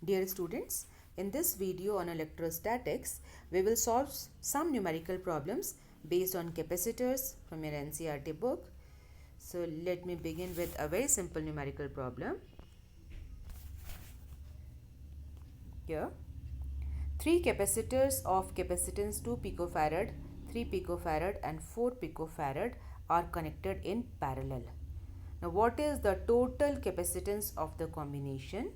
Dear students, in this video on electrostatics, we will solve some numerical problems based on capacitors from your NCERT book. So let me begin with a very simple numerical problem. Here, three capacitors of capacitance 2 picofarad, 3 picofarad and 4 picofarad are connected in parallel. Now what is the total capacitance of the combination?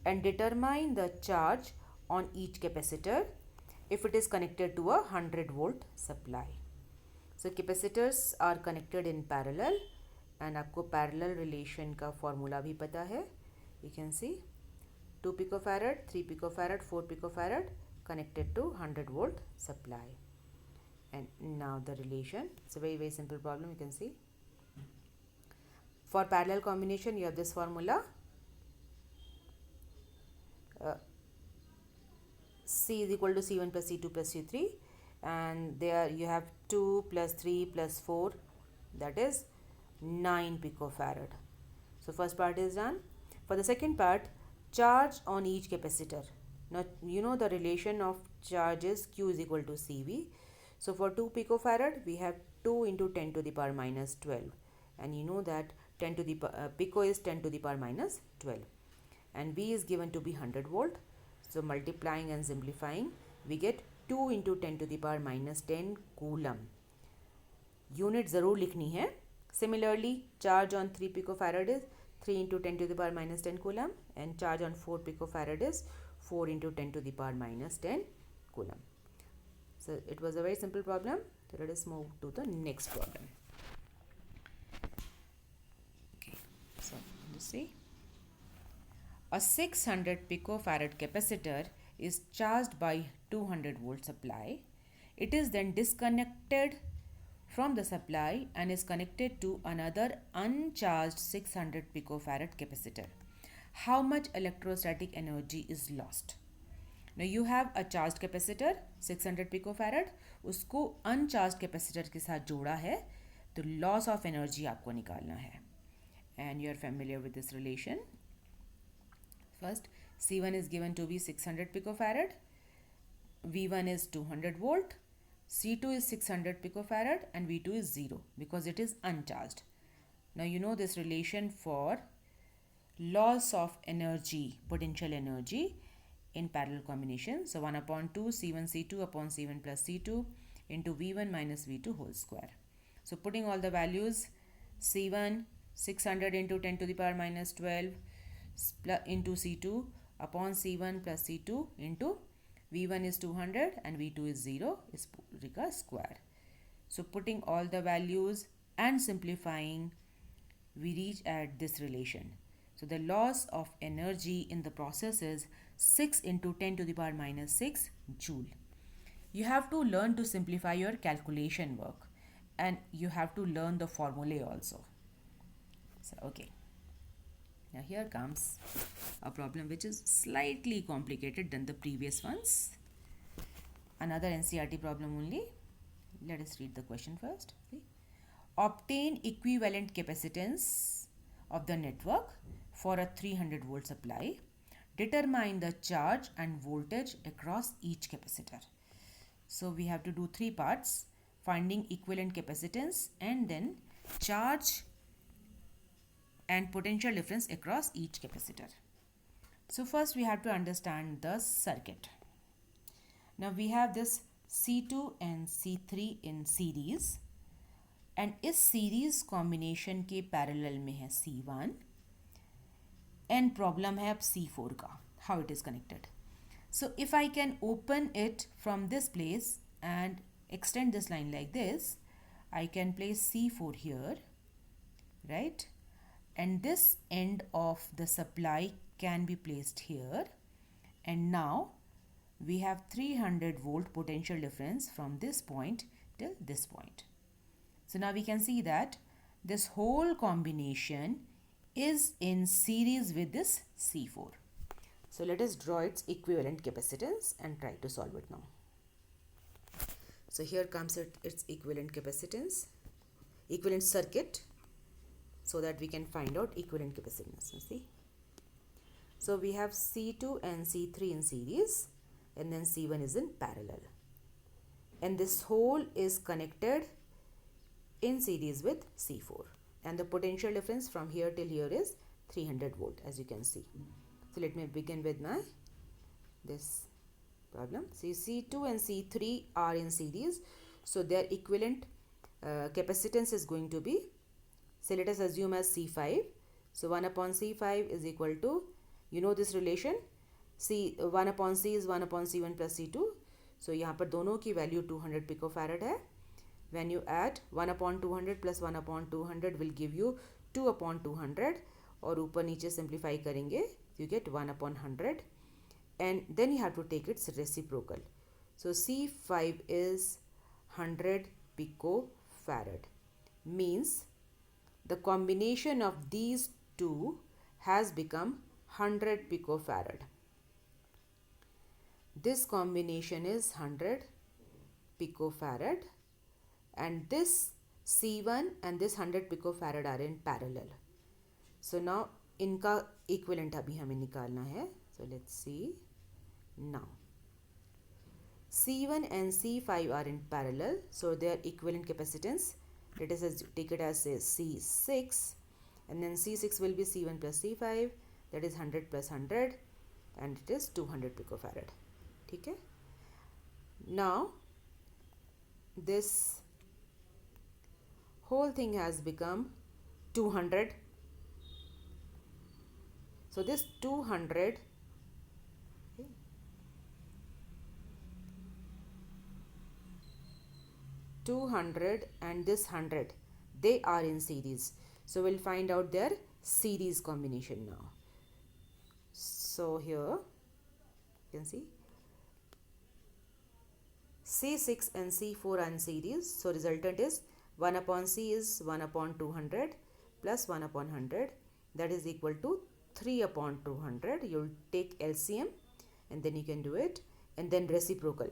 And determine the charge on each capacitor if it is connected to a 100 volt supply. So capacitors are connected in parallel and आपको parallel relation का formula भी पता है. You can see 2 picofarad, 3 picofarad, 4 picofarad connected to 100 volt supply. And now the relation, it's a very simple problem. You can see for parallel combination you have this formula. C is equal to C1 plus C2 plus C3, and there you have 2 plus 3 plus 4, that is 9 picofarad. So first part is done. For the second part, charge on each capacitor. Now you know the relation of charges Q is equal to CV. So for 2 picofarad we have 2 into 10 to the power minus 12, and you know that 10 to the pico is 10 to the power minus 12, and V is given to be 100 volt. So multiplying and simplifying, we get 2 into 10 to the power minus 10 coulomb. Unit ज़रूर लिखनी है. Similarly, charge on 3 picofarad is 3 into 10 to the power minus 10 coulomb, and charge on 4 picofarad is 4 into 10 to the power minus 10 coulomb. So it was a very simple problem. So let us move to the next problem. Okay, so let's see. A 600 picofarad capacitor is charged by 200 volt supply. It is then disconnected from the supply and is connected to another uncharged 600 picofarad capacitor. How much electrostatic energy is lost? Now you have a charged capacitor 600 picofarad, उसको uncharged capacitor के साथ जोड़ा है, तो loss of energy आपको निकालना है. And you are familiar with this relation. First, C1 is given to be 600 picofarad, V1 is 200 volt, C2 is 600 picofarad and V2 is 0 because it is uncharged. Now you know this relation for loss of energy, potential energy in parallel combination. So 1 upon 2 C1 C2 upon C1 plus C2 into V1 minus V2 whole square. So putting all the values, C1 600 into 10 to the power minus 12 into C2 upon C1 plus C2 into V1 is 200 and V2 is 0 is Purika square. So putting all the values and simplifying, we reach at this relation. So the loss of energy in the process is 6 into 10 to the power minus 6 joule. You have to learn to simplify your calculation work, and you have to learn the formulae also. So okay. Now here comes a problem which is slightly complicated than the previous ones. Another NCERT problem only. Let us read the question first. See? Obtain equivalent capacitance of the network for a 300 volt supply. Determine the charge and voltage across each capacitor. So we have to do three parts: finding equivalent capacitance and then charge and potential difference across each capacitor. So first we have to understand the circuit. Now we have this C2 and C3 in series, and इस series combination के parallel में है C1, and problem है अब C4 का, how it is connected. So if I can open it from this place and extend this line like this, I can place C4 here, right? And this end of the supply can be placed here, and now we have 300 volt potential difference from this point till this point. So now we can see that this whole combination is in series with this C4. So let us draw its equivalent capacitance and try to solve it now. So here comes its equivalent capacitance, equivalent circuit, so that we can find out equivalent capacitance. You see, So we have C2 and C3 in series, and then C1 is in parallel. And this whole is connected in series with C4. And the potential difference from here till here is 300 volt, as you can see. So let me begin with my this problem. See, C2 and C3 are in series, so their equivalent capacitance is going to be, say let us assume as C5. So 1 upon C5 is equal to, you know this relation, C 1 upon C is 1 upon C1 plus C2. So यहाँ पर दोनों की value 200 पिकोफैरड है. When you add 1 upon 200 plus 1 upon 200 will give you 2 upon 200, और ऊपर नीचे simplify करेंगे you get 1 upon 100, and then you have to take its reciprocal. So C5 is 100 picofarad, means the combination of these two has become 100 picofarad. This combination is 100 picofarad, and this C1 and this 100 picofarad are in parallel. So now इनका equivalent अभी हमें निकालना है. So let's see now. C1 and C5 are in parallel, so their equivalent capacitance, let us take it as say C6, and then C6 will be C1 plus C5, that is 100 plus 100, and it is 200 picofarad. ठीक है. Now this whole thing has become 200. So this 200 and this 100, they are in series. So we'll find out their series combination now. So here you can see C6 and C4 are in series. So resultant is 1 upon C is 1 upon 200 plus 1 upon 100, that is equal to 3 upon 200. You'll take LCM and then you can do it, and then reciprocal.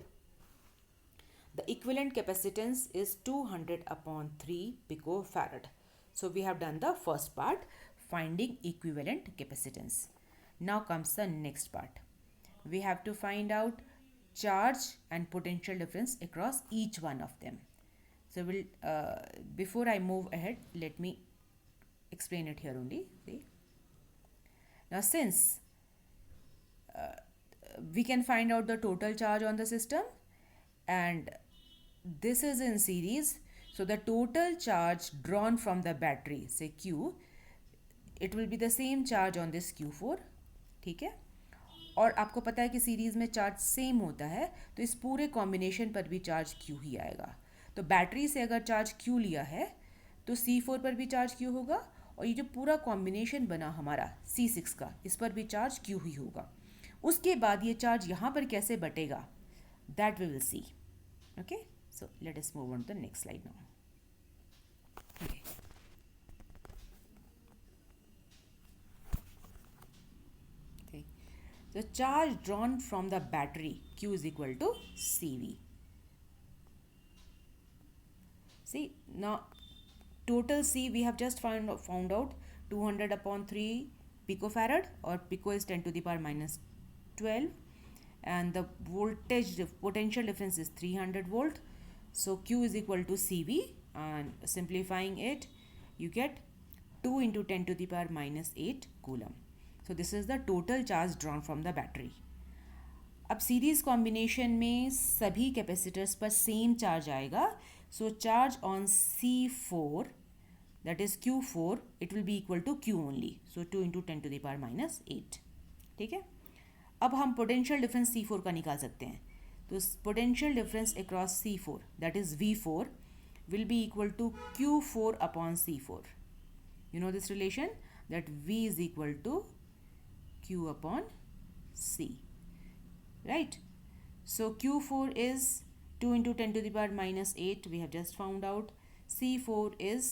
The equivalent capacitance is 200 upon 3 picofarad. So we have done the first part, finding equivalent capacitance. Now comes the next part. We have to find out charge and potential difference across each one of them. So we'll before I move ahead, let me explain it here only. See, now since we can find out the total charge on the system, and this is in series, so the total charge drawn from the battery, say Q, it will be the same charge on this Q4. ठीक है. और आपको पता है कि series में charge same होता है, तो इस पूरे कॉम्बिनेशन पर भी चार्ज Q ही आएगा. तो बैटरी से अगर चार्ज Q लिया है तो C4 पर भी चार्ज Q होगा, और ये जो पूरा कॉम्बिनेशन बना हमारा C6 का, इस पर भी चार्ज Q ही होगा. उसके बाद ये चार्ज यहाँ पर कैसे बटेगा, that we will see. Okay, so let us move on to the next slide now. The charge drawn from the battery Q is equal to CV. See, now total C we have just found out 200 upon 3 picofarad, or pico is 10 to the power minus 12, and the voltage potential difference is 300 volt. So Q is equal to CV, and simplifying it you get 2 into 10 to the power minus 8 coulomb. So this is the total charge drawn from the battery. अब series combination में सभी capacitors पर same charge आएगा. So charge on C4, that is Q4, it will be equal to Q only. So 2 into 10 to the power minus 8. ठीक है. अब हम potential difference C4 का निकाल सकते हैं. तो potential difference across C4, that is V4, will be equal to Q4 upon C4. You know this relation, that V is equal to Q upon C, right? So Q4 is 2 into 10 to the power minus 8, we have just found out. C4 is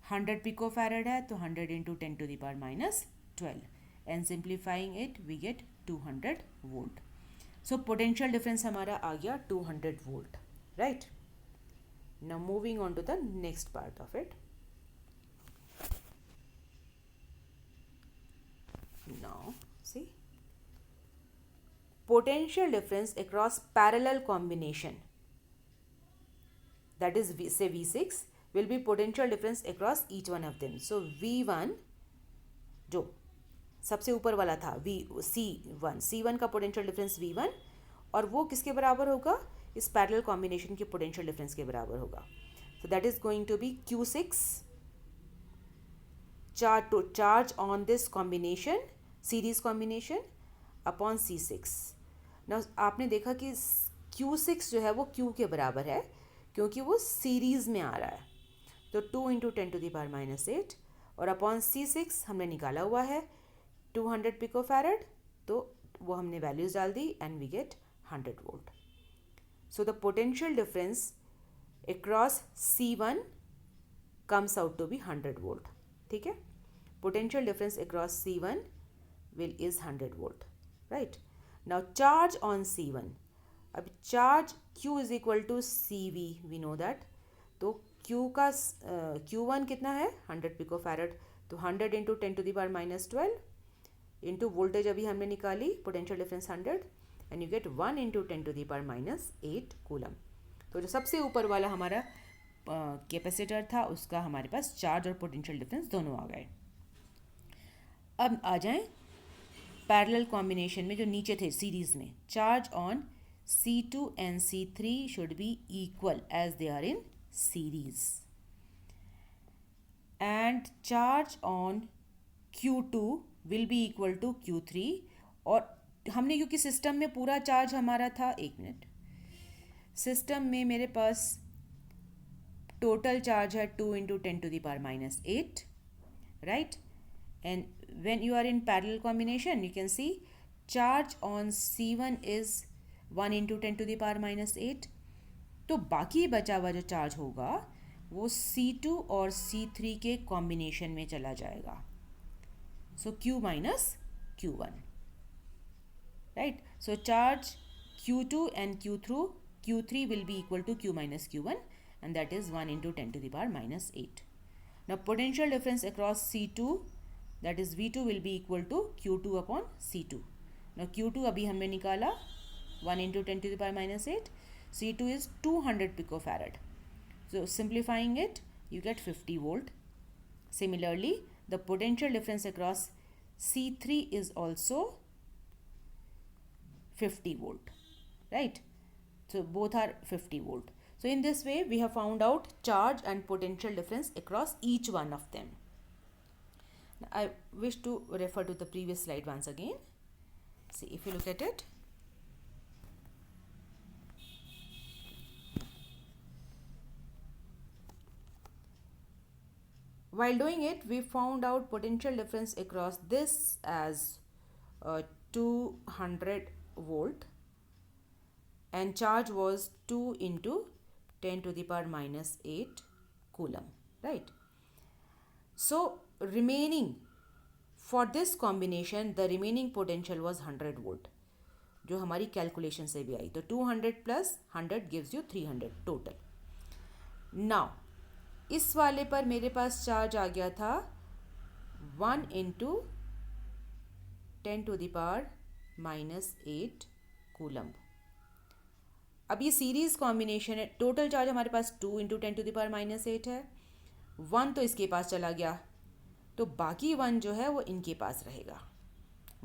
100 picofarad है, तो 100 into 10 to the power minus 12, and simplifying it we get 200 volt. So potential difference हमारा आ गया 200 volt, right? Now moving on to the next part of it. Now potential difference across parallel combination, that is say V6 will be potential difference across each one of them. So V1 जो सबसे ऊपर वाला था C1 का potential difference V1 और वो किसके बराबर होगा, इस पैरेलल कॉम्बिनेशन के पोटेंशियल डिफरेंस के बराबर होगा. So that is going to be Q6 charge on this combination, series combination upon C6. Now आपने देखा कि Q6 जो है वो Q के बराबर है क्योंकि वो सीरीज में आ रहा है. तो 2 इंटू 10 टू द पावर -8 और अपॉन C6 हमने निकाला हुआ है 200 पिको फैरड, तो वो हमने वैल्यूज डाल दी and we get 100 volt. So the potential difference across C1 comes out to be 100 volt. ठीक है, potential difference across C1 is 100 volt. Right. Now charge on C1. अब charge Q is equal to CV, we know that. तो Q का Q1 कितना है 100 pico farad, तो 100 into 10 to the power -12 into voltage अभी हमने निकाली potential difference 100 and you get 1 into 10 to the power -8 coulomb. तो जो सबसे ऊपर वाला हमारा कैपेसिटर था उसका हमारे पास चार्ज और पोटेंशियल डिफरेंस दोनों आ गए. अब आ जाएं पैरेलल कॉम्बिनेशन में जो नीचे थे सीरीज में. Charge on C2 and C3 should be equal as they are in series, and charge on Q2 will be equal to Q3. और हमने क्योंकि सिस्टम में पूरा चार्ज हमारा था, एक मिनट, सिस्टम में मेरे पास टोटल चार्ज है 2 into 10 to the power -8, right. And when you are in parallel combination you can see charge on C1 is 1 into 10 to the power -8. तो बाकी बचा हुआ जो चार्ज होगा वो C2 और C3 के कॉम्बिनेशन में चला जाएगा. सो Q minus Q1, right. So charge Q2 and Q3 will be equal to Q minus Q1 and that is 1 into 10 to the power -8. Now potential difference across C2, that is V2 will be equal to Q2 upon C2. Now Q2 अभी हमने निकाला 1 into 10 to the power -8. C2 is 200 picofarad. So simplifying it, you get 50 volt. Similarly, the potential difference across C3 is also 50 volt, right? So both are 50 volt. So in this way, we have found out charge and potential difference across each one of them. I wish to refer to the previous slide once again. See, if you look at it, while doing it, we found out potential difference across this as 200 volt and charge was 2 into 10 to the power -8 coulomb, right? So remaining for this combination, the remaining potential was 100 volt, जो हमारी calculation से भी आई. तो 200 plus 100 gives you 300 total. Now इस वाले पर मेरे पास charge आ गया था 1 into 10 to the power -8 coulomb. अब ये सीरीज कॉम्बिनेशन है. टोटल चार्ज हमारे पास 2 into 10 to the power -8 है. 1 तो इसके पास चला गया, तो बाकी 1 जो है वो इनके पास रहेगा.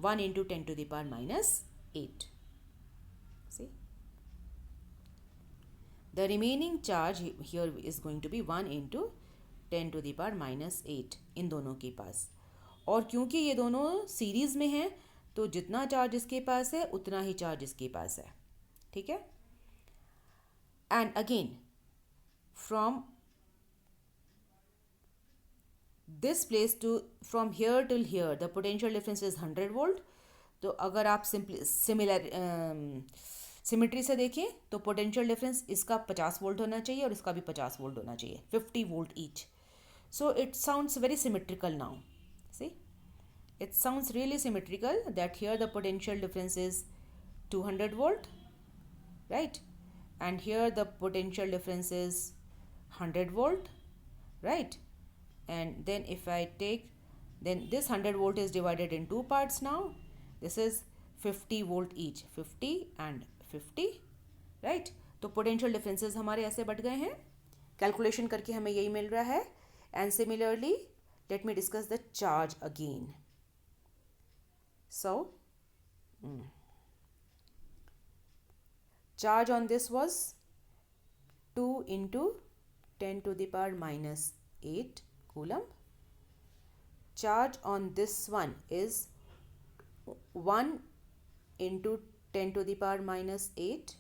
1 into 10 to the power -8. See, the remaining charge here is going to be 1 into 10 to the power -8 इन दोनों के पास. और क्योंकि ये दोनों सीरीज में हैं तो जितना चार्ज इसके पास है उतना ही चार्ज इसके पास है. ठीक है. And again from this place to from here till here the potential difference is 100 volt. तो अगर आप सिमिट्री से देखें तो पोटेंशियल डिफरेंस इसका 50 वोल्ट होना चाहिए और इसका भी 50 वोल्ट होना चाहिए, 50 volt each. So it sounds very symmetrical now. See, it sounds really symmetrical that here the potential difference is 200 volt, right, and here the potential difference is 100 volt, right. And then if I take, then this 100 volt is divided in two parts now. This is 50 volt each, 50 and 50, right. तो potential differences हमारे ऐसे बढ़ गए हैं, calculation करके हमें यही मिल रहा है। And similarly let me discuss the charge again. So charge on this was 2 into 10 to the power minus 8 coulomb. Charge on this one is 1 into 10 to the power minus 8,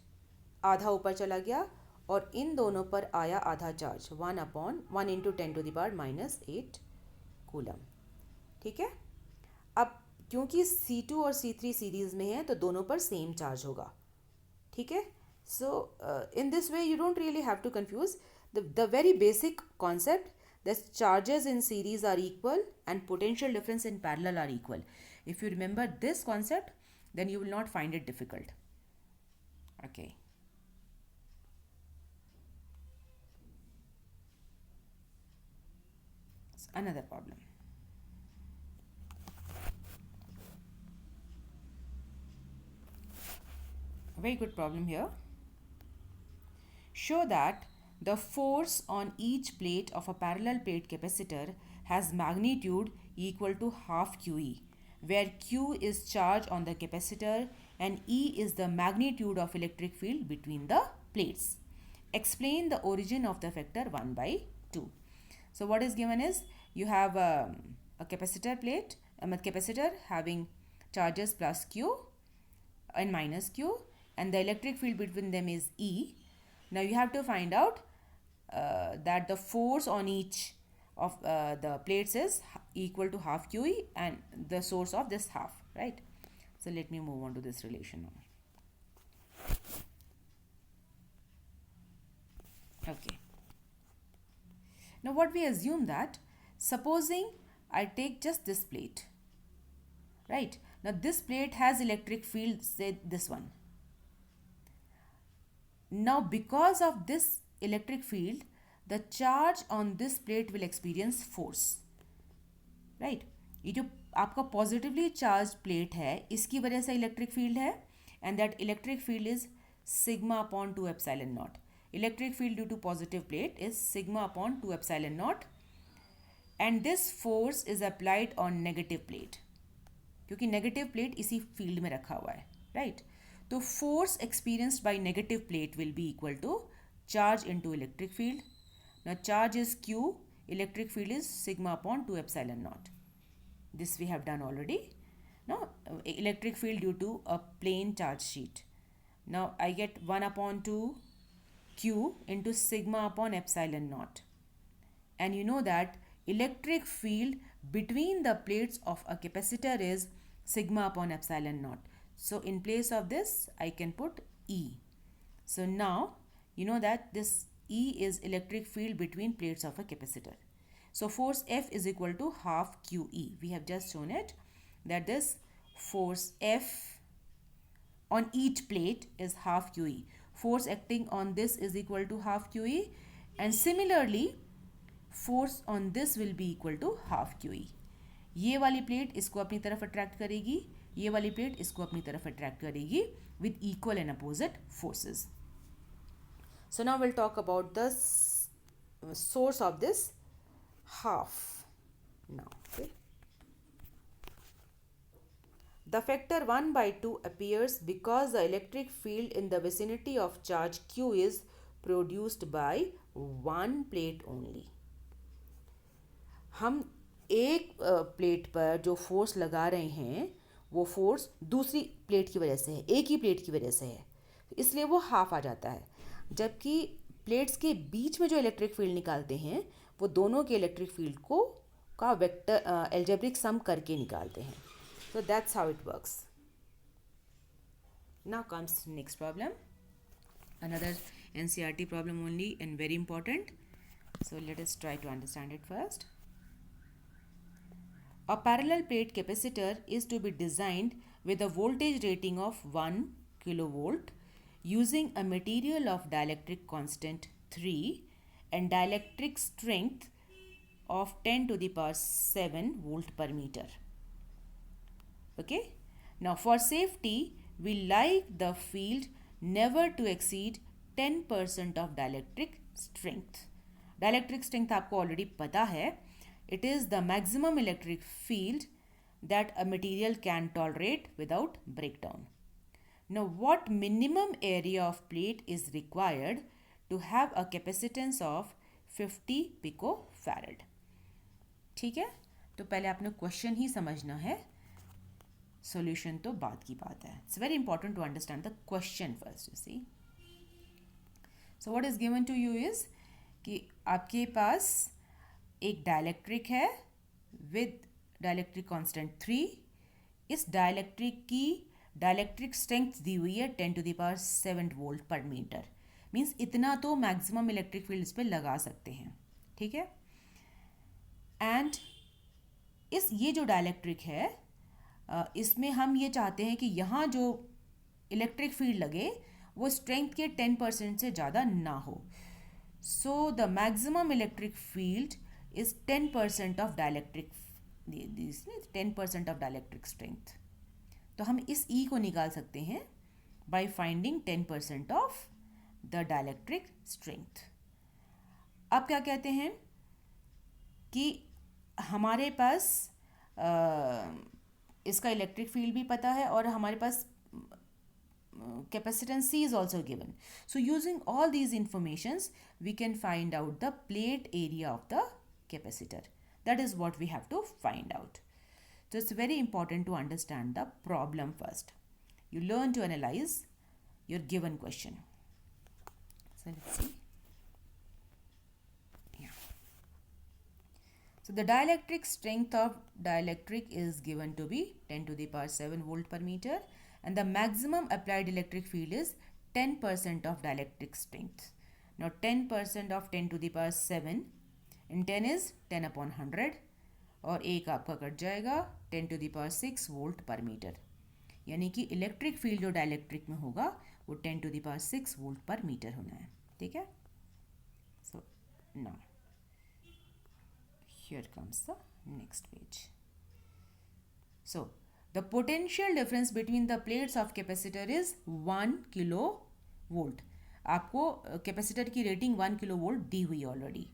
आधा ऊपर चला गया, और इन दोनों पर आया आधा charge, 1 into 10 to the power minus 8 coulomb. ठीक है। अब क्योंकि C2 और C3 सीरीज में है तो दोनों पर सेम चार्ज होगा। ठीक है। So in this way you don't really have to confuse the very basic concept that charges in series are equal and potential difference in parallel are equal. If you remember this concept, then you will not find it difficult. Okay. Another problem. A very good problem here. Show that the force on each plate of a parallel plate capacitor has magnitude equal to half QE, where Q is charge on the capacitor and E is the magnitude of electric field between the plates. Explain the origin of the factor 1 by 2. So what is given is, you have a capacitor plate, a capacitor having charges plus Q and minus Q, and the electric field between them is E. Now you have to find out that the force on each of the plates is equal to half QE and the source of this half, right? So let me move on to this relation now. Okay. Now what we assume that, supposing I take just this plate, right? Now this plate has electric field, say this one. Now because of this electric field, the charge on this plate will experience force, right? ये जो आपका positively charge plate है इसकी वजह से electric field है, and that electric field is sigma upon 2 epsilon not. Electric field due to positive plate is sigma upon 2 epsilon naught, and this force is applied on negative plate क्योंकि negative plate इसी field में रखा हुआ है, right? तो force experienced by negative plate will be equal to charge into electric field. Now charge is Q, electric field is sigma upon 2 epsilon naught. This we have done already. Now electric field due to a plain charge sheet. Now I get 1 upon 2 Q into sigma upon epsilon naught, and you know that electric field between the plates of a capacitor is sigma upon epsilon naught. So in place of this I can put E. So now you know that this E is electric field between plates of a capacitor. So force F is equal to half QE. We have just shown it that this force F on each plate is half QE. Force acting on this is equal to half QE, and similarly force on this will be equal to half QE. ये वाली plate इसको अपनी तरफ attract करेगी, ये वाली plate इसको अपनी तरफ अट्रैक्ट करेगी with equal and opposite forces. So now we'll talk about the source of this half now. Okay. The factor 1 by 2 appears because the electric field in the vicinity of charge Q is produced by one plate only. हम एक plate पर जो force लगा रहे हैं वो force दूसरी plate की वजह से है, एक ही प्लेट की वजह से है, इसलिए वो हाफ आ जाता है. जबकि प्लेट्स के बीच में जो इलेक्ट्रिक फील्ड निकालते हैं वो दोनों के इलेक्ट्रिक फील्ड को का वेक्टर एल्जेब्रिक सम करके निकालते हैं. So that's how it works. Now comes next problem. Another NCERT problem only and very important. So let us try to understand it first. A parallel plate capacitor is to be designed with a voltage rating of 1 kilovolt using a material of dielectric constant 3 and dielectric strength of 10 to the power 7 volt per meter. Okay. Now for safety, we like the field never to exceed 10% of dielectric strength. Dielectric strength आपको already पता है. It is the maximum electric field that a material can tolerate without breakdown. Now what minimum area of plate is required to have a capacitance of 50 picofarad? ठीक है, तो पहले आपने question ही समझना है, सॉल्यूशन तो बाद की बात है. It's very important to understand the question first. You see, so what is given to you is कि आपके पास एक डायलैक्ट्रिक है विद डायलैक्ट्रिक कांस्टेंट 3. इस डायलैक्ट्रिक की डायलैक्ट्रिक स्ट्रेंथ दी हुई है 10⁻7 वोल्ट पर मीटर. मीन्स इतना तो मैक्सिमम इलेक्ट्रिक फील्ड इस पर लगा सकते हैं. ठीक है, एंड ये जो डायलैक्ट्रिक है इसमें हम ये चाहते हैं कि यहाँ जो इलेक्ट्रिक फील्ड लगे वो स्ट्रेंथ के 10% से ज़्यादा ना हो. So the maximum electric field is 10% of dielectric 10% of dielectric strength. तो हम इस E को निकाल सकते हैं by finding 10% of the dielectric strength. अब क्या कहते हैं कि हमारे पास इसका इलेक्ट्रिक फील्ड भी पता है और हमारे पास capacitance C is also given. So using all these informations we can find out the plate area of the capacitor. That is what we have to find out. So it's very important to understand the problem first. You learn to analyze your given question. So let's see. So the dielectric strength of dielectric is given to be 10⁻7 volt per meter, and the maximum applied electric field is 10% of dielectric strength. Now 10% of 10⁻7 in 10 is 10/100 और एक आपका cut जाएगा 10⁻6 volt पर metre. यानी कि electric field जो dielectric में होगा वो 10⁻6 वोल्ट पर मीटर होना है. ठीक है, so now here comes the next page. So the potential difference between the plates of capacitor is 1 kilovolt. आपको कैपेसिटर की रेटिंग 1 किलोवोल्ट दी हुई already,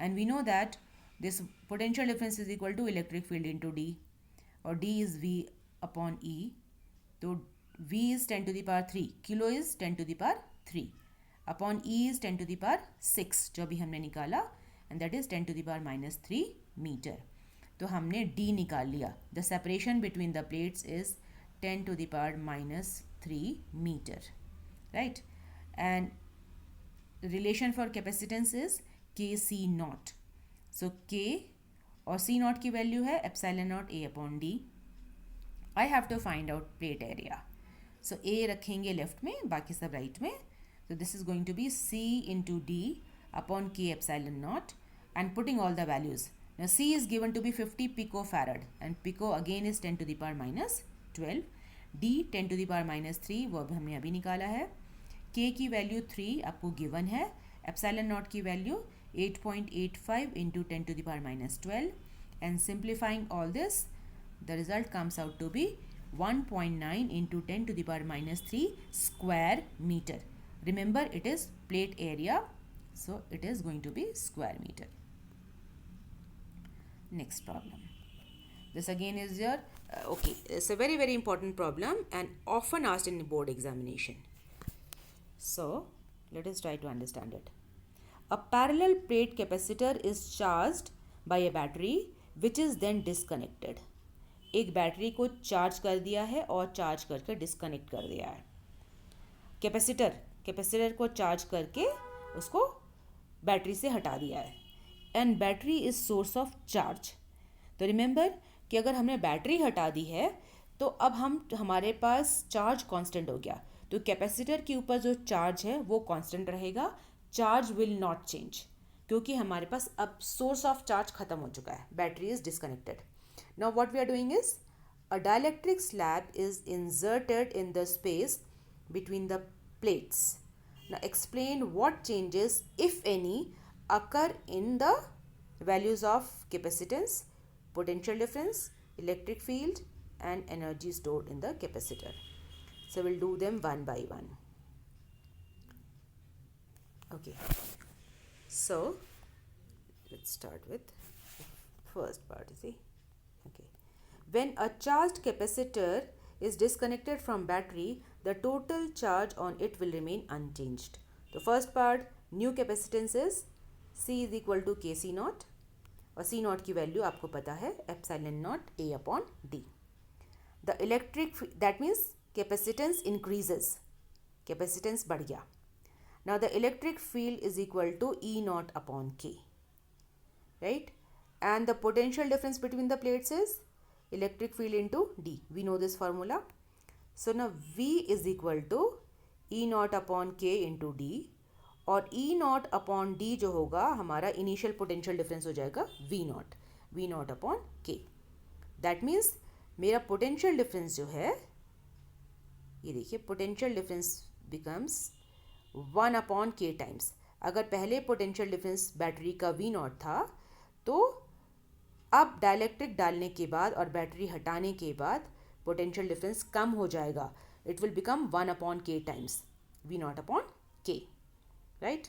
and we know that this potential difference is equal to electric field into d, और d is v upon e. तो v is 10⁻3, kilo is 10⁻3 upon e is 10⁻6 जो अभी हमने निकाला, एंड दैट इज 10⁻³ मीटर. तो हमने d निकाल लिया. The separation between the plates is 10⁻³ metre, right. And relation for capacitance is Kc0. So K और C0 की वैल्यू है ε0 A upon d. I have to find out plate area. So A रखेंगे left में, बाकी सब right में. So this is going to be C into D upon K epsilon naught, and putting all the values. Now C is given to be 50 picofarad, and pico again is 10⁻12. D 10⁻³ वो अब हमने अभी निकाला है. K की value 3 आपको given है. Epsilon not की value 8.85 into 10⁻12, and simplifying all this, the result comes out to be 1.9 into 10⁻³ square meter. Remember, it is plate area, so it is going to be square meter. Next problem. This again is your okay. It's a very important problem and often asked in board examination. So let us try to understand it. A parallel plate capacitor is charged by a battery which is then disconnected. एक battery को charge कर दिया है और charge करके disconnect कर दिया है. कैपेसिटर को चार्ज करके उसको बैटरी से हटा दिया है, and battery is source of charge. तो रिमेंबर कि अगर हमने बैटरी हटा दी है तो अब हमारे पास चार्ज कांस्टेंट हो गया. तो कैपेसिटर के ऊपर जो चार्ज है वो कांस्टेंट रहेगा, चार्ज विल नॉट चेंज, क्योंकि हमारे पास अब सोर्स ऑफ चार्ज खत्म हो चुका है, battery is disconnected. Now what we are doing is a dielectric slab is inserted in the space between the plates. Now explain what changes, if any, occur in the values of capacitance, potential difference, electric field and energy stored in the capacitor. So we'll do them one by one. Okay, so let's start with first part. See, okay, when a charged capacitor is disconnected from battery, the total charge on it will remain unchanged. The first part, new capacitance is C is equal to k C naught, और C naught की value आपको पता है epsilon not A upon D. The electric, that means capacitance increases, capacitance बढ़ गया. Now the electric field is equal to E naught upon K, right? And the potential difference between the plates is electric field into D. We know this formula. So now V is equal to E naught upon K into D, और E naught upon D जो होगा हमारा initial potential difference हो जाएगा V naught upon K. That means मेरा potential difference जो है, ये देखिए, potential difference becomes 1 upon K times. अगर पहले पोटेंशियल डिफरेंस बैटरी का V naught था, तो अब डाइलेक्ट्रिक डालने के बाद और बैटरी हटाने के बाद पोटेंशियल डिफरेंस कम हो जाएगा. It will become 1 upon K times V naught upon K. Right?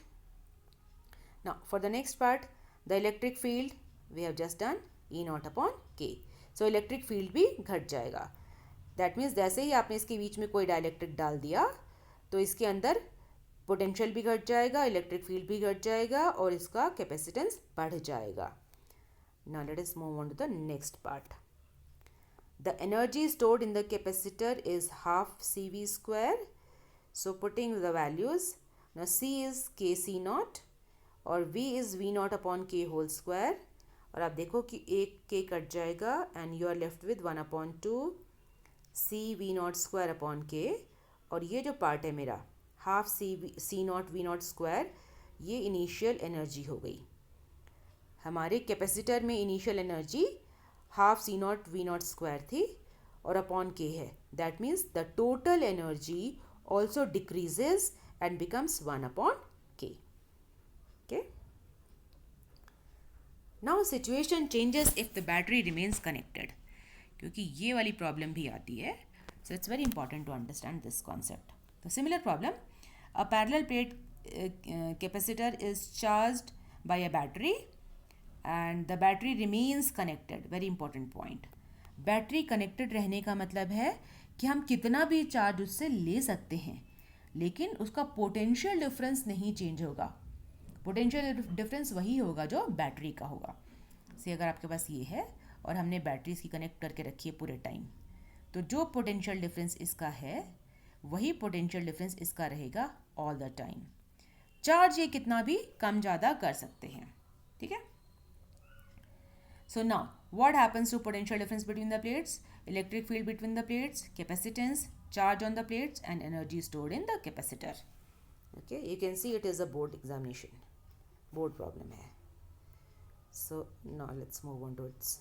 Now for the next part, the electric field we have just done E naught upon K. So electric field भी घट जाएगा. That means जैसे ही आपने इसके बीच में कोई dielectric डाल दिया तो इसके अंदर पोटेंशियल भी घट जाएगा, इलेक्ट्रिक फील्ड भी घट जाएगा और इसका कैपेसिटेंस बढ़ जाएगा. Now let us move on to the next part. The energy stored in the capacitor is half CV square. So putting the values, now C is KC naught और V is V naught upon K whole square. और आप देखो कि एक K cut जाएगा and you are left with 1 upon 2 C V naught square upon K. और ये जो पार्ट है मेरा half C naught V naught square, ये इनिशियल एनर्जी हो गई. हमारे कैपेसिटर में initial energy half C naught V naught square थी और अपॉन K है. That means the total energy also decreases and becomes 1 upon K. Okay. Now situation changes if the battery remains connected. क्योंकि ये वाली problem भी आती है. So it's very important to understand this concept. So similar problem, a parallel plate capacitor is charged by a battery and the battery remains connected. Very important point. Battery connected रहने का मतलब है कि हम कितना भी चार्ज उससे ले सकते हैं, लेकिन उसका पोटेंशियल डिफरेंस नहीं चेंज होगा. पोटेंशियल डिफरेंस वही होगा जो बैटरी का होगा. से अगर आपके पास ये है और हमने बैटरी इसकी कनेक्ट करके रखी है पूरे टाइम, तो जो पोटेंशियल डिफरेंस इसका है वही पोटेंशियल डिफरेंस इसका रहेगा ऑल द टाइम. चार्ज ये कितना भी कम ज़्यादा कर सकते हैं. ठीक है. So now what happens to potential difference between the plates? Electric field between the plates, capacitance, charge on the plates and energy stored in the capacitor. Okay, you can see it is a board examination, board problem hai. So now let's move on to its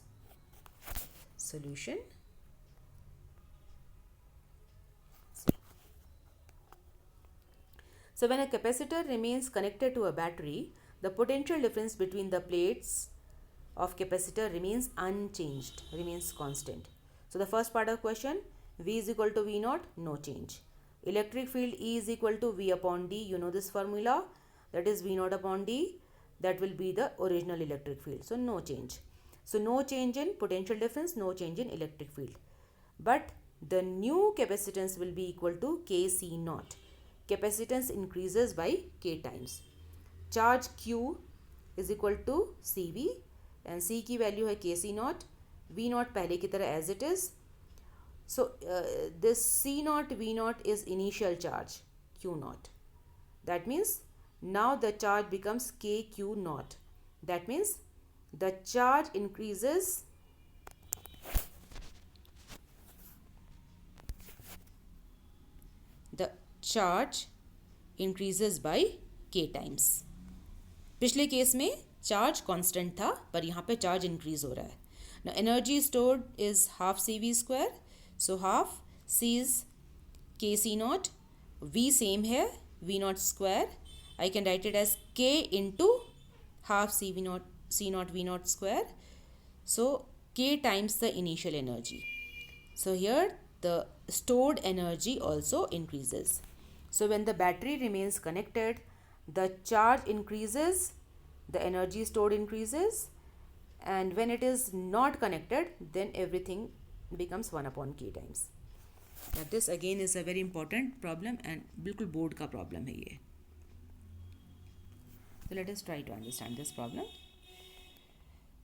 solution. So when a capacitor remains connected to a battery, the potential difference between the plates of capacitor remains unchanged, remains constant. So the first part of question, V is equal to V naught, no change. Electric field E is equal to V upon D, you know this formula, that is V naught upon D, that will be the original electric field. So no change. So no change in potential difference, no change in electric field. But the new capacitance will be equal to KC naught. Capacitance increases by K times. Charge Q is equal to CV and C की value है KC naught, V naught पहले की तरह as it is. So this C naught V naught is initial charge Q naught. That means now the charge becomes KQ naught. That means the charge increases by K times. पिछले case में charge constant था पर यहाँ पे charge increase हो रहा है. Now energy stored is half CV square. So half C is KC naught. V same है V naught square. I can write it as K into half C naught V naught square. So K times the initial energy. So here the stored energy also increases. So when the battery remains connected, the charge increases, the energy stored increases, and when it is not connected, then everything becomes 1 upon k times. Now this again is a very important problem and बिल्कुल board का problem है ये. So let us try to understand this problem.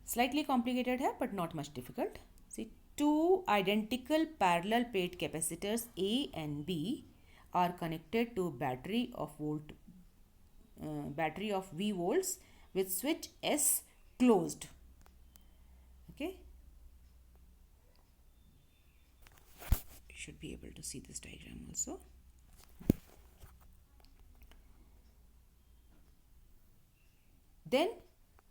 Slightly complicated है but not much difficult. See, two identical parallel plate capacitors A and B are connected to battery of V volts with switch S closed. Okay, you should be able to see this diagram also. Then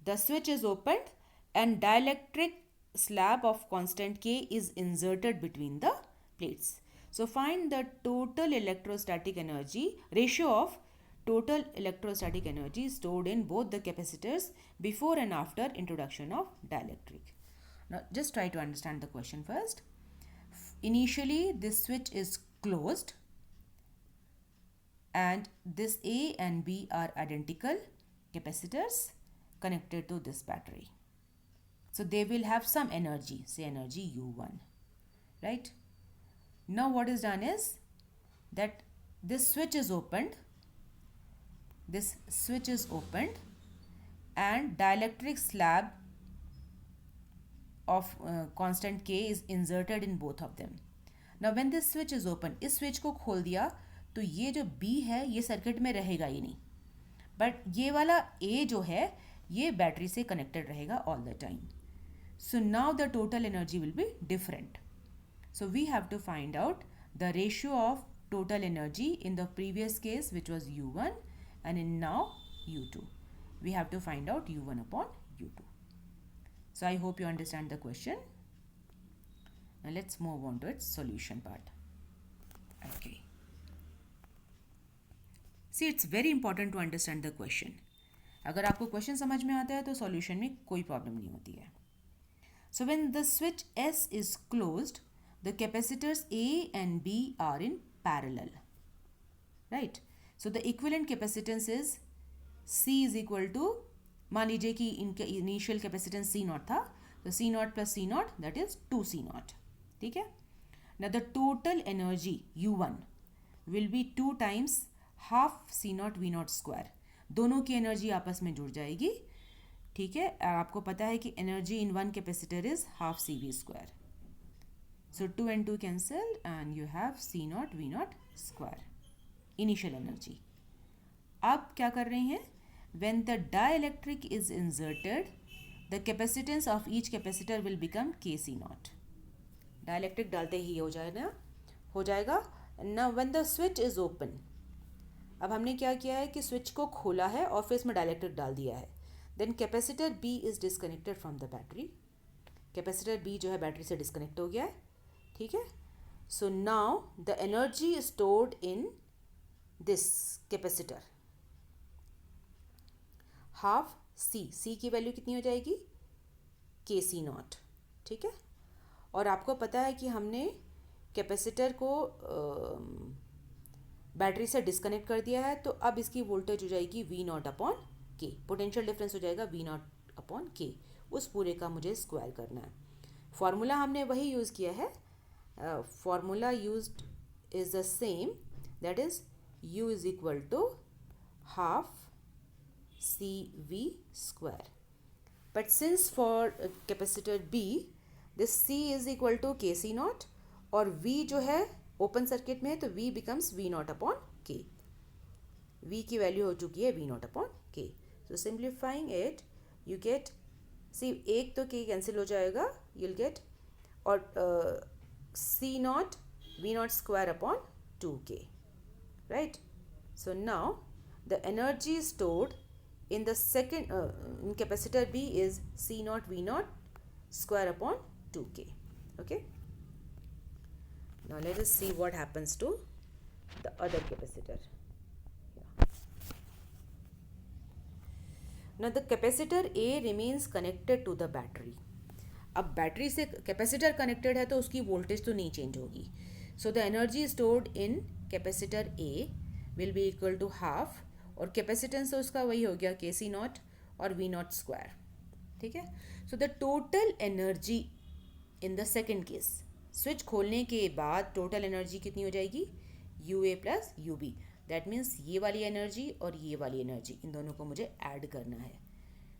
the switch is opened and dielectric slab of constant K is inserted between the plates. So find the total electrostatic energy, ratio of total electrostatic energy stored in both the capacitors before and after introduction of dielectric. Now just try to understand the question first. Initially this switch is closed and this A and B are identical capacitors connected to this battery. So they will have some energy, say energy U1, right? Now what is done is that this switch is opened and dielectric slab of constant K is inserted in both of them. Now when this switch is open, इस switch को खोल दिया तो ये जो B है ये circuit में रहेगा ही नहीं, बट ये वाला A जो है ये बैटरी से कनेक्टेड रहेगा all the time. So now the total energy will be different. So we have to find out the ratio of total energy in the previous case which was U1 and in now U2. We have to find out U1 upon U2. So I hope you understand the question. Now let's move on to its solution part. Okay. See, it's very important to understand the question. अगर आपको question समझ में आता है तो solution में कोई problem नहीं होती है. So when the switch S is closed, the capacitors A and B are in parallel, right? So the equivalent capacitance is C is equal to, मान लीजिए कि इनका इनिशियल कैपेसिटेंस C नॉट था, तो C not plus C not that is 2C not. ठीक है. Now the total energy U1 will be 2 times half C not V not square. दोनों की एनर्जी आपस में जुड़ जाएगी. ठीक है. आपको पता है कि energy in one capacitor is half CV square. So 2 and 2 cancel and you have C naught V naught square. Initial energy. अब क्या कर रहे हैं? When the dielectric is inserted, the capacitance of each capacitor will become KC naught. Dielectric डालते ही हो जाएगा. Now when the switch is open, अब हमने क्या किया है कि स्विच को खोला है और फिर इसमें डायलेक्ट्रिक डाल दिया है. Then capacitor B is disconnected from the battery. Capacitor B जो है बैटरी से डिस्कनेक्ट हो गया है. ठीक है. सो now the energy stored in this capacitor half C की वैल्यू कितनी हो जाएगी? KC not. ठीक है. और आपको पता है कि हमने कैपेसिटर को बैटरी से डिस्कनेक्ट कर दिया है, तो अब इसकी वोल्टेज हो जाएगी V नॉट अपॉन के. पोटेंशियल डिफरेंस हो जाएगा V नॉट अपॉन के. उस पूरे का मुझे स्क्वायर करना है. फॉर्मूला हमने वही यूज़ किया है. Formula used is the same, that is U is equal to half CV square. But since for capacitor B this C is equal to KC nought और V जो है ओपन सर्किट में है तो V becomes V not upon के. V की value हो चुकी है V नॉट अपॉन के. सो सिंप्लीफाइंग इट यू गेट, सी एक तो के कैंसिल हो जाएगा, यूल गेट और C not V not square upon 2K, right. So now the energy stored in the second in capacitor B is C naught V naught square upon 2K. Okay. Now let us see what happens to the other capacitor. Now the capacitor A remains connected to the battery. अब battery से capacitor connected है तो उसकी voltage तो नहीं change होगी. So the energy stored in capacitor A will be equal to half, और capacitance तो उसका वही हो गया के सी नॉट और वी नॉट स्क्वायर. ठीक है. So the total energy in the second case, switch खोलने के बाद टोटल एनर्जी कितनी हो जाएगी, U A plus U B. That means ये वाली एनर्जी और ये वाली एनर्जी, इन दोनों को मुझे ऐड करना है.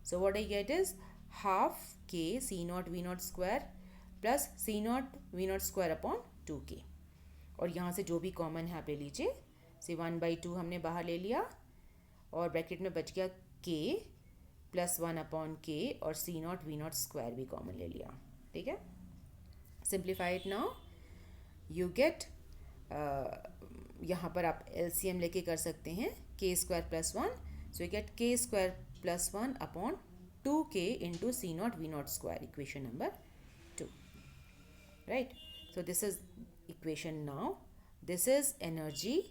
So what I get is half k C naught V not square plus C naught V not square upon 2k. और यहाँ से जो भी कॉमन है आप ले लीजिए. सी 1/2 हमने बाहर ले लिया और ब्रैकेट में बच गया k प्लस 1 अपॉन के, और C naught V not square भी कॉमन ले लिया. ठीक है. Simplify it now, you get, यहाँ पर आप एलसीएम लेके कर सकते हैं, k square plus 1. So you get k square plus 1 upon 2k into C naught V not square, equation number 2. Right. So this is equation now. This is energy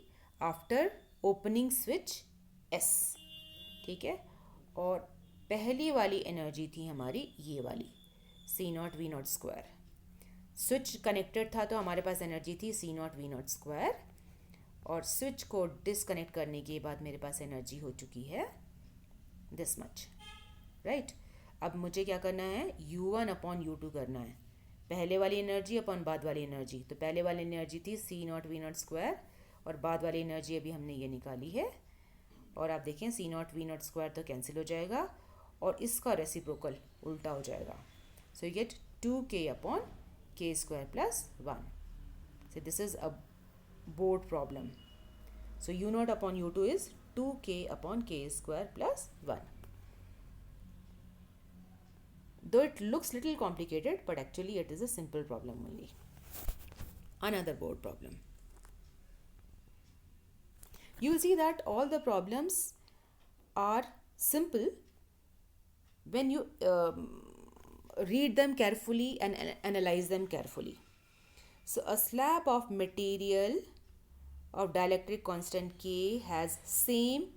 after opening switch S. ठीक है. और पहली वाली energy थी हमारी ये वाली C naught V not square. Switch connected था तो हमारे पास एनर्जी थी C naught V not square, और स्विच को डिसकनेक्ट करने के बाद मेरे पास एनर्जी हो चुकी है दिस मच. राइट. अब मुझे क्या करना है, u1 अपॉन u2 करना है. पहले वाली एनर्जी अपॉन बाद वाली एनर्जी. तो पहले वाली एनर्जी थी C naught V not square, और बाद वाली एनर्जी अभी हमने ये निकाली है. और आप देखें C naught V not square तो कैंसिल हो जाएगा और इसका रेसिप्रोकल उल्टा हो जाएगा. So you get 2k upon k square plus 1. So this is a board problem. So U naught upon U two is 2k upon k square plus 1. Though it looks little complicated, but actually it is a simple problem only. Another board problem. You will see that all the problems are simple when you read them carefully and analyze them carefully. So a slab of material of dielectric constant K has same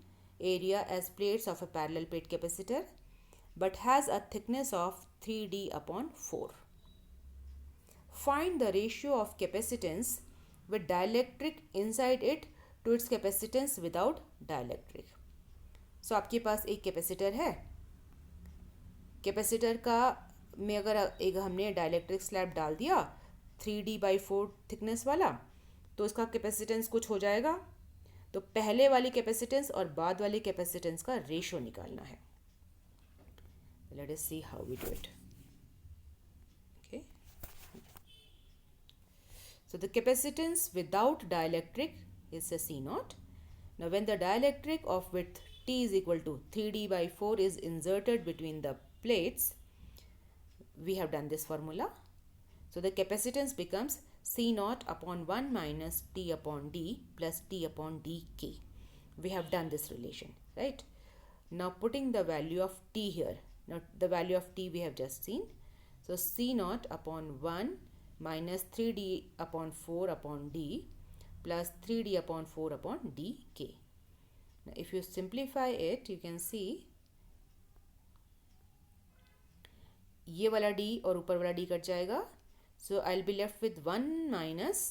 area as plates of a parallel plate capacitor, but has a thickness of 3d upon 4. Find the ratio of capacitance with dielectric inside it to its capacitance without dielectric. So आपके पास एक capacitor है. Capacitor का में अगर एक हमने dielectric slab डाल दिया 3d/4 थिकनेस वाला, तो इसका कैपेसिटेंस कुछ हो जाएगा. तो पहले वाली कैपेसिटेंस और बाद वाली कैपेसिटेंस का रेशो निकालना है. Let us see how we do it. Okay. So the capacitance without dielectric is a C naught. Now when the dielectric of width T is equal to 3d/4 is inserted between the plates, we have done this formula. So the capacitance becomes C naught upon 1 minus T upon D plus T upon dk. We have done this relation, right? Now putting the value of T here. Now the value of T we have just seen. So C naught upon 1 minus 3d upon 4 upon d plus 3d upon 4 upon dk. Now if you simplify it, you can see ये वाला d और ऊपर वाला d cut जाएगा. So I'll be left with 1 minus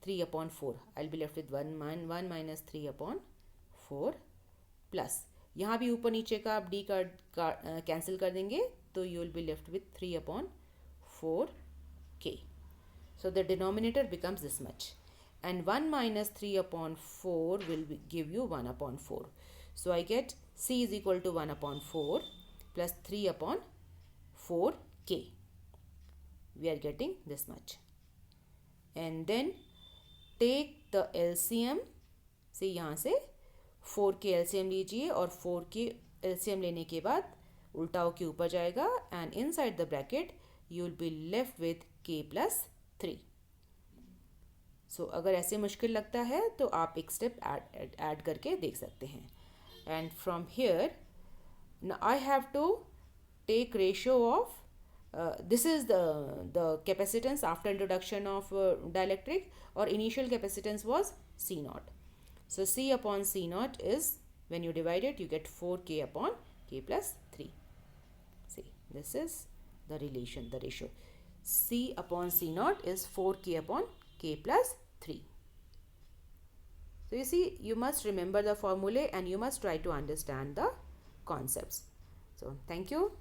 3 upon 4. I'll be left with 1 minus 3 upon 4 plus यहाँ भी ऊपर नीचे का आप डी का कैंसिल कर देंगे तो you will be left with 3 upon 4k. So the denominator becomes this much, and 1 minus 3 upon 4 will give you 1 upon 4. So I get C is equal to 1 upon 4 plus 3 upon 4k. We are getting this much. And then take the LCM. से यहाँ से 4k LCM लीजिए और 4k LCM लेने के बाद उल्टाओ के ऊपर जाएगा, and inside the bracket you will be left with k plus 3. सो अगर ऐसे मुश्किल लगता है तो आप एक स्टेप ऐड करके देख सकते हैं. And from here I have to take ratio of this is the capacitance after introduction of dielectric, or initial capacitance was C naught. So C upon C naught is, when you divide it, you get 4k upon k plus 3. See, this is the relation, the ratio. C upon C naught is 4k upon k plus 3. So you see, you must remember the formulae and you must try to understand the concepts. So thank you.